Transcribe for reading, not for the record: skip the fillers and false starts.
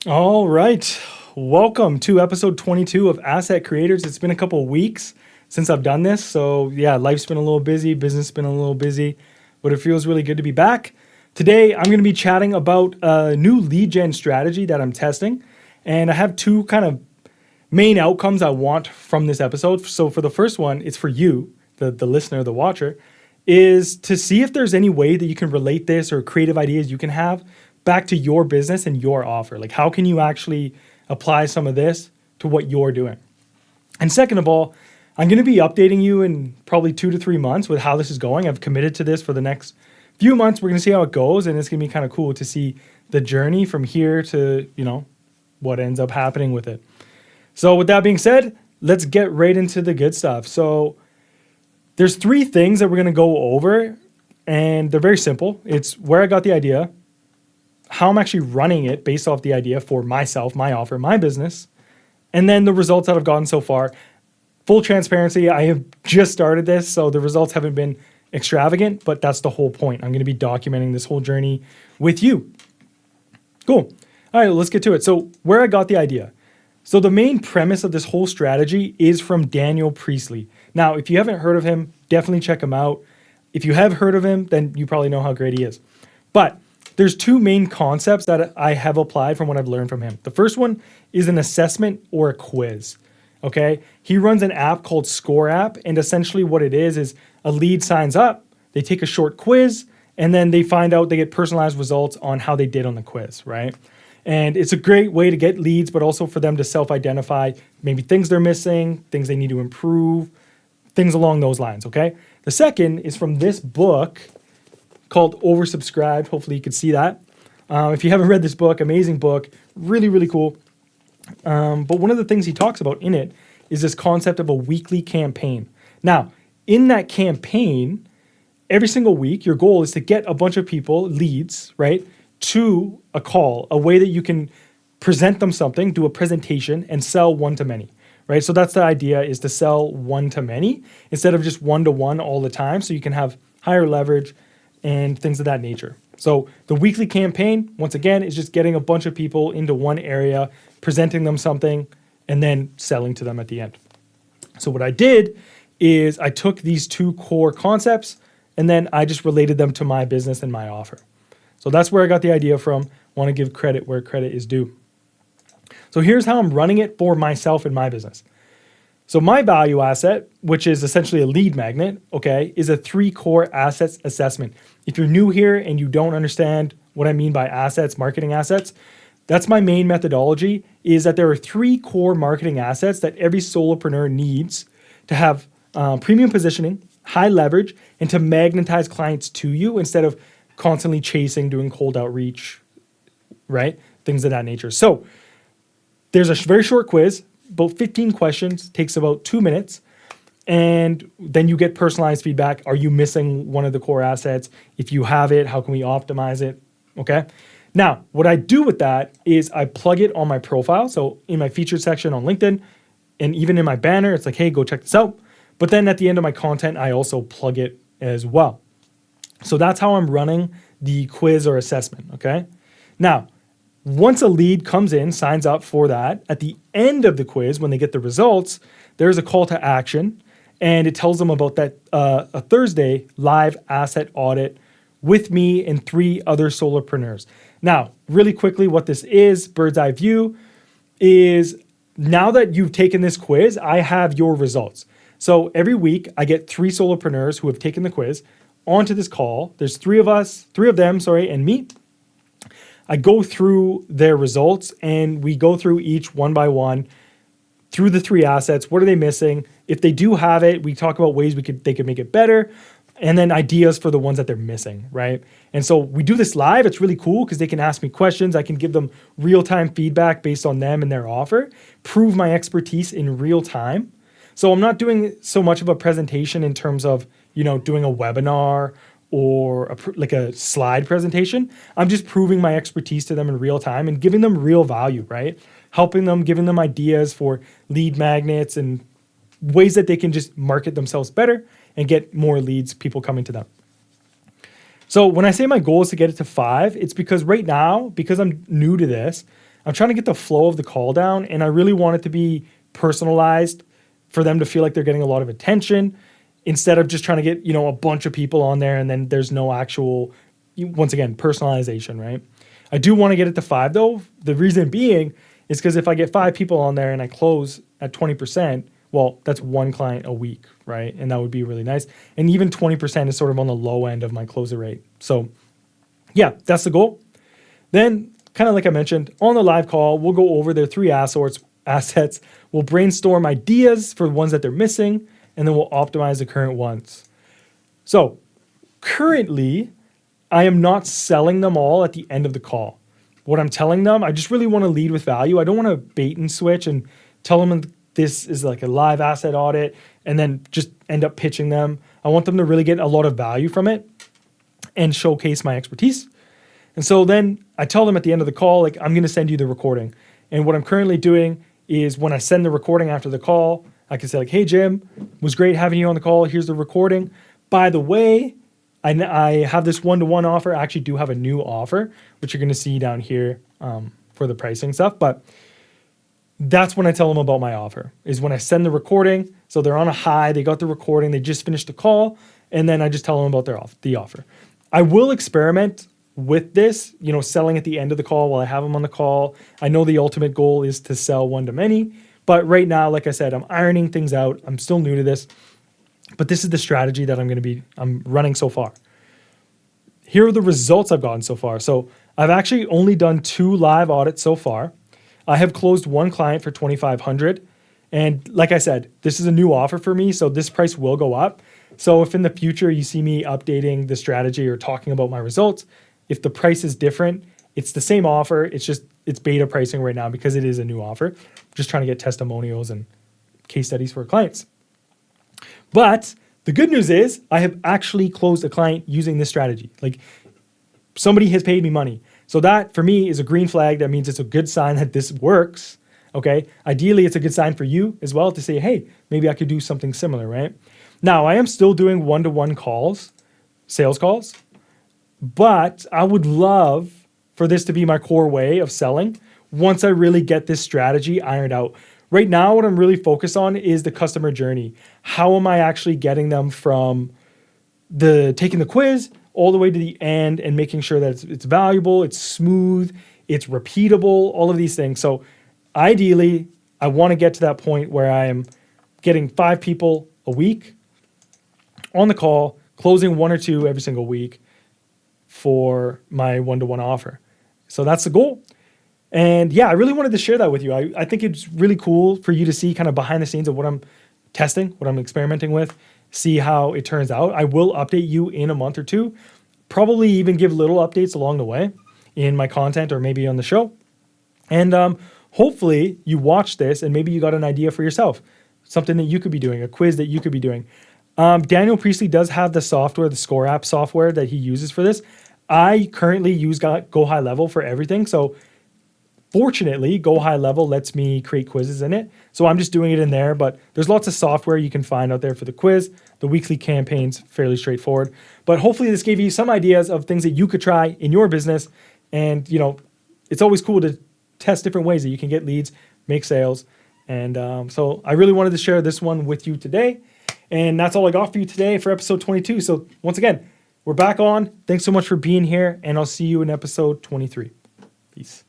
All right. Welcome to episode 22 of Asset Creators. It's been a couple of weeks since I've done this. So, yeah, life's been a little busy, business been a little busy, but it feels really good to be back. Today, I'm going to be chatting about a new lead gen strategy that I'm testing. And I have two kind of main outcomes I want from this episode. So, for the first one, it's for you, the listener, the watcher, is to see if there's any way that you can relate this or creative ideas you can have back to your business and your offer. Like, how can you actually apply some of this to what you're doing? And second of all, I'm going to be updating you in probably 2 to 3 months with how this is going. I've committed to this for the next few months. We're going to see how it goes, and it's going to be kind of cool to see the journey from here to, what ends up happening with it. So with that being said, let's get right into the good stuff. So there's 3 things that we're going to go over, and they're very simple. It's where I got the idea, how I'm actually running it based off the idea for myself, my offer, my business, and then the results that I've gotten so far. Full transparency, I have just started this, so the results haven't been extravagant, but that's the whole point. I'm going to be documenting this whole journey with you. Cool. All right, let's get to it. So where I got the idea. So the main premise of this whole strategy is from Daniel Priestley. Now, if you haven't heard of him, definitely check him out. If you have heard of him, then you probably know how great he is. But there's 2 main concepts that I have applied from what I've learned from him. The first one is an assessment or a quiz. Okay. He runs an app called Score App. And essentially what it is a lead signs up, they take a short quiz, and then they find out they get personalized results on how they did on the quiz, right? And it's a great way to get leads, but also for them to self-identify maybe things they're missing, things they need to improve, things along those lines. Okay. The second is from this book called Oversubscribed. Hopefully you can see that. If you haven't read this book, amazing book, really, really cool. But one of the things he talks about in it is this concept of a weekly campaign. Now, in that campaign, every single week, your goal is to get a bunch of people, leads, right, to a call, a way that you can present them something, do a presentation, and sell one-to-many, right? So that's the idea, is to sell one-to-many instead of just one-to-one all the time, so you can have higher leverage and things of that nature. So the weekly campaign, once again, is just getting a bunch of people into one area, presenting them something, and then selling to them at the end. So what I did is I took these 2 core concepts, and then I just related them to my business and my offer. So that's where I got the idea from. Want to give credit where credit is due. So here's how I'm running it for myself and my business. So my value asset, which is essentially a lead magnet, okay, is a 3 core assets assessment. If you're new here and you don't understand what I mean by assets, marketing assets, that's my main methodology, is that there are 3 core marketing assets that every solopreneur needs to have premium positioning, high leverage, and to magnetize clients to you instead of constantly chasing, doing cold outreach, right? Things of that nature. So there's a very short quiz, about 15 questions, takes about 2 minutes. And then you get personalized feedback. Are you missing one of the core assets? If you have it, how can we optimize it? Okay. Now, what I do with that is I plug it on my profile. So in my featured section on LinkedIn, and even in my banner, it's like, hey, go check this out. But then at the end of my content, I also plug it as well. So that's how I'm running the quiz or assessment. Okay. Now, once a lead comes in, signs up for that, at the end of the quiz, when they get the results, there's a call to action, and it tells them about that a Thursday live asset audit with me and 3 other solopreneurs. Now, really quickly, what this is, bird's eye view, is now that you've taken this quiz, I have your results. So every week, I get 3 solopreneurs who have taken the quiz onto this call. There's 3 of them, and me. I go through their results, and we go through each one by one through the 3 assets. What are they missing? If they do have it, we talk about ways they could make it better, and then ideas for the ones that they're missing, right? And so we do this live. It's really cool because they can ask me questions. I can give them real-time feedback based on them and their offer, prove my expertise in real time. So I'm not doing so much of a presentation in terms of, doing a webinar or like a slide presentation. I'm just proving my expertise to them in real time and giving them real value, right? Helping them, giving them ideas for lead magnets and ways that they can just market themselves better and get more leads, people coming to them. So when I say my goal is to get it to 5, it's because right now, because I'm new to this, I'm trying to get the flow of the call down, and I really want it to be personalized for them to feel like they're getting a lot of attention instead of just trying to get, a bunch of people on there and then there's no actual, once again, personalization, right? I do want to get it to 5 though. The reason being is because if I get 5 people on there and I close at 20%, well, that's 1 client a week, right? And that would be really nice. And even 20% is sort of on the low end of my closing rate. So yeah, that's the goal. Then, kind of like I mentioned, on the live call, we'll go over their 3 assets. We'll brainstorm ideas for ones that they're missing, and then we'll optimize the current ones. So currently, I am not selling them all at the end of the call. What I'm telling them, I just really want to lead with value. I don't want to bait and switch and tell them this is like a live asset audit and then just end up pitching them. I want them to really get a lot of value from it and showcase my expertise. And so then I tell them at the end of the call, like, I'm going to send you the recording. And what I'm currently doing is when I send the recording after the call, I can say like, hey, Jim, it was great having you on the call. Here's the recording. By the way, I have this one-to-one offer. I actually do have a new offer, which you're going to see down here for the pricing stuff. But that's when I tell them about my offer, is when I send the recording. So they're on a high. They got the recording. They just finished the call. And then I just tell them about the offer. I will experiment with this, selling at the end of the call while I have them on the call. I know the ultimate goal is to sell one-to-many. But right now, like I said, I'm ironing things out. I'm still new to this. But this is the strategy that I'm running so far. Here are the results I've gotten so far. So I've actually only done 2 live audits so far. I have closed 1 client for $2,500. And like I said, this is a new offer for me, so this price will go up. So if in the future you see me updating the strategy or talking about my results, if the price is different, it's the same offer. It's beta pricing right now because it is a new offer. I'm just trying to get testimonials and case studies for clients. But the good news is I have actually closed a client using this strategy. Like, somebody has paid me money. So that for me is a green flag. That means it's a good sign that this works. Okay. Ideally, it's a good sign for you as well to say, hey, maybe I could do something similar, right? Now, I am still doing one-to-one calls, sales calls, but I would love for this to be my core way of selling once I really get this strategy ironed out. Right now, what I'm really focused on is the customer journey. How am I actually getting them from taking the quiz all the way to the end and making sure that it's valuable, it's smooth, it's repeatable, all of these things. So ideally, I want to get to that point where I am getting 5 people a week on the call, closing 1 or 2 every single week for my one-to-one offer. So that's the goal. And yeah, I really wanted to share that with you. I think it's really cool for you to see kind of behind the scenes of what I'm testing, what I'm experimenting with, see how it turns out. I will update you in a month or 2, probably even give little updates along the way in my content or maybe on the show. And hopefully you watch this and maybe you got an idea for yourself, something that you could be doing, a quiz that you could be doing. Daniel Priestley does have the software, the Score app software that he uses for this. I currently use Go High Level for everything. So fortunately, Go High Level lets me create quizzes in it. So I'm just doing it in there, but there's lots of software you can find out there for the quiz. The weekly campaign's fairly straightforward. But hopefully this gave you some ideas of things that you could try in your business. And, it's always cool to test different ways that you can get leads, make sales. And so I really wanted to share this one with you today. And that's all I got for you today for episode 22. So once again, we're back on. Thanks so much for being here, and I'll see you in episode 23. Peace.